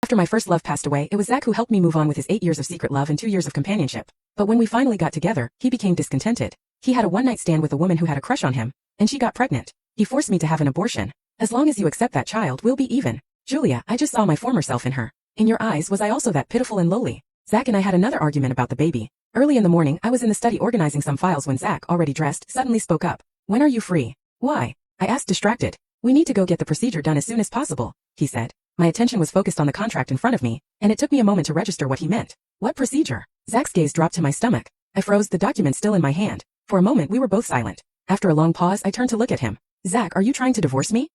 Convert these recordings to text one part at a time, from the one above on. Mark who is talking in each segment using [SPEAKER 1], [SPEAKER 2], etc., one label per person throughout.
[SPEAKER 1] After my first love passed away, it was Zach who helped me move on with his 8 years of secret love and 2 years of companionship. But when we finally got together, he became discontented. He had a one-night stand with a woman who had a crush on him, and she got pregnant. He forced me to have an abortion. As long as you accept that child, we'll be even. Julia, I just saw my former self in her. In your eyes, was I also that pitiful and lowly? Zach and I had another argument about the baby. Early in the morning, I was in the study organizing some files when Zach, already dressed, suddenly spoke up. When are you free? Why? I asked, distracted. We need to go get the procedure done as soon as possible, he said. My attention was focused on the contract in front of me, and it took me a moment to register what he meant. What procedure? Zach's gaze dropped to my stomach. I froze, the document still in my hand. For a moment, we were both silent. After a long pause, I turned to look at him. Zach, are you trying to divorce me?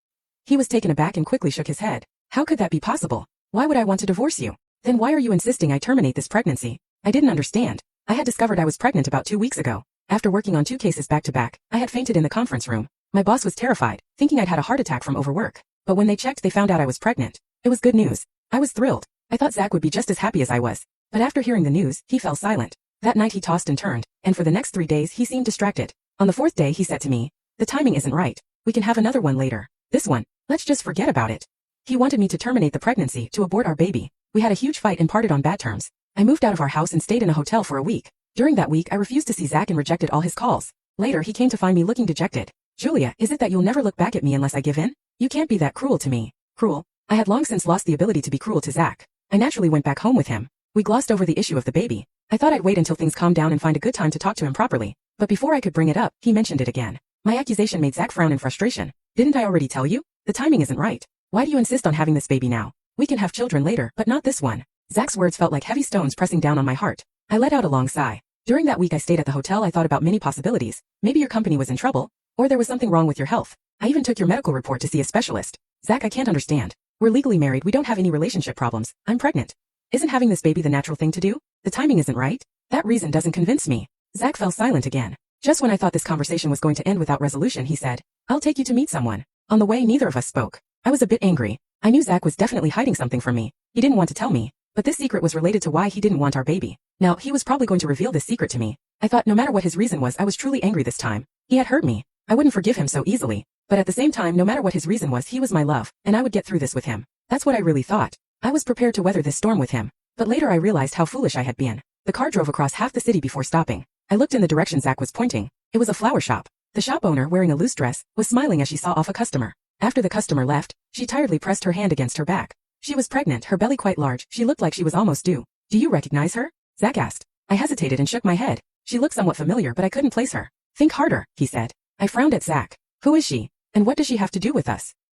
[SPEAKER 1] He was taken aback and quickly shook his head. How could that be possible? Why would I want to divorce you? Then why are you insisting I terminate this pregnancy? I didn't understand. I had discovered I was pregnant about 2 weeks ago. After working on 2 cases back to back, I had fainted in the conference room. My boss was terrified, thinking I'd had a heart attack from overwork. But when they checked, they found out I was pregnant. It was good news. I was thrilled. I thought Zach would be just as happy as I was. But after hearing the news, he fell silent. That night he tossed and turned, and for the next 3 days he seemed distracted. On the 4th day he said to me, the timing isn't right. We can have another one later. This one, let's just forget about it. He wanted me to terminate the pregnancy, to abort our baby. We had a huge fight and parted on bad terms. I moved out of our house and stayed in a hotel for a week. During that week I refused to see Zach and rejected all his calls. Later he came to find me looking dejected. Julia, is it that you'll never look back at me unless I give in? You can't be that cruel to me. Cruel? I had long since lost the ability to be cruel to Zach. I naturally went back home with him. We glossed over the issue of the baby. I thought I'd wait until things calmed down and find a good time to talk to him properly. But before I could bring it up, he mentioned it again. My accusation made Zach frown in frustration. Didn't I already tell you? The timing isn't right. Why do you insist on having this baby now? We can have children later, but not this one. Zach's words felt like heavy stones pressing down on my heart. I let out a long sigh. During that week I stayed at the hotel. I thought about many possibilities. Maybe your company was in trouble, or there was something wrong with your health. I even took your medical report to see a specialist. Zach, I can't understand. We're legally married, we don't have any relationship problems. I'm pregnant. Isn't having this baby the natural thing to do? The timing isn't right? That reason doesn't convince me. Zach fell silent again. Just when I thought this conversation was going to end without resolution, he said, I'll take you to meet someone. On the way, neither of us spoke. I was a bit angry. I knew Zach was definitely hiding something from me. He didn't want to tell me, but this secret was related to why he didn't want our baby. Now, he was probably going to reveal this secret to me. I thought no matter what his reason was, I was truly angry this time. He had hurt me. I wouldn't forgive him so easily. But at the same time, no matter what his reason was, he was my love, and I would get through this with him. That's what I really thought. I was prepared to weather this storm with him. But later I realized how foolish I had been. The car drove across half the city before stopping. I looked in the direction Zach was pointing. It was a flower shop. The shop owner, wearing a loose dress, was smiling as she saw off a customer. After the customer left, she tiredly pressed her hand against her back. She was pregnant, her belly quite large. She looked like she was almost due. Do you recognize her? Zach asked. I hesitated and shook my head. She looked somewhat familiar, but I couldn't place her. Think harder, he said. I frowned at Zach. Who is she? And what does she have to do with us?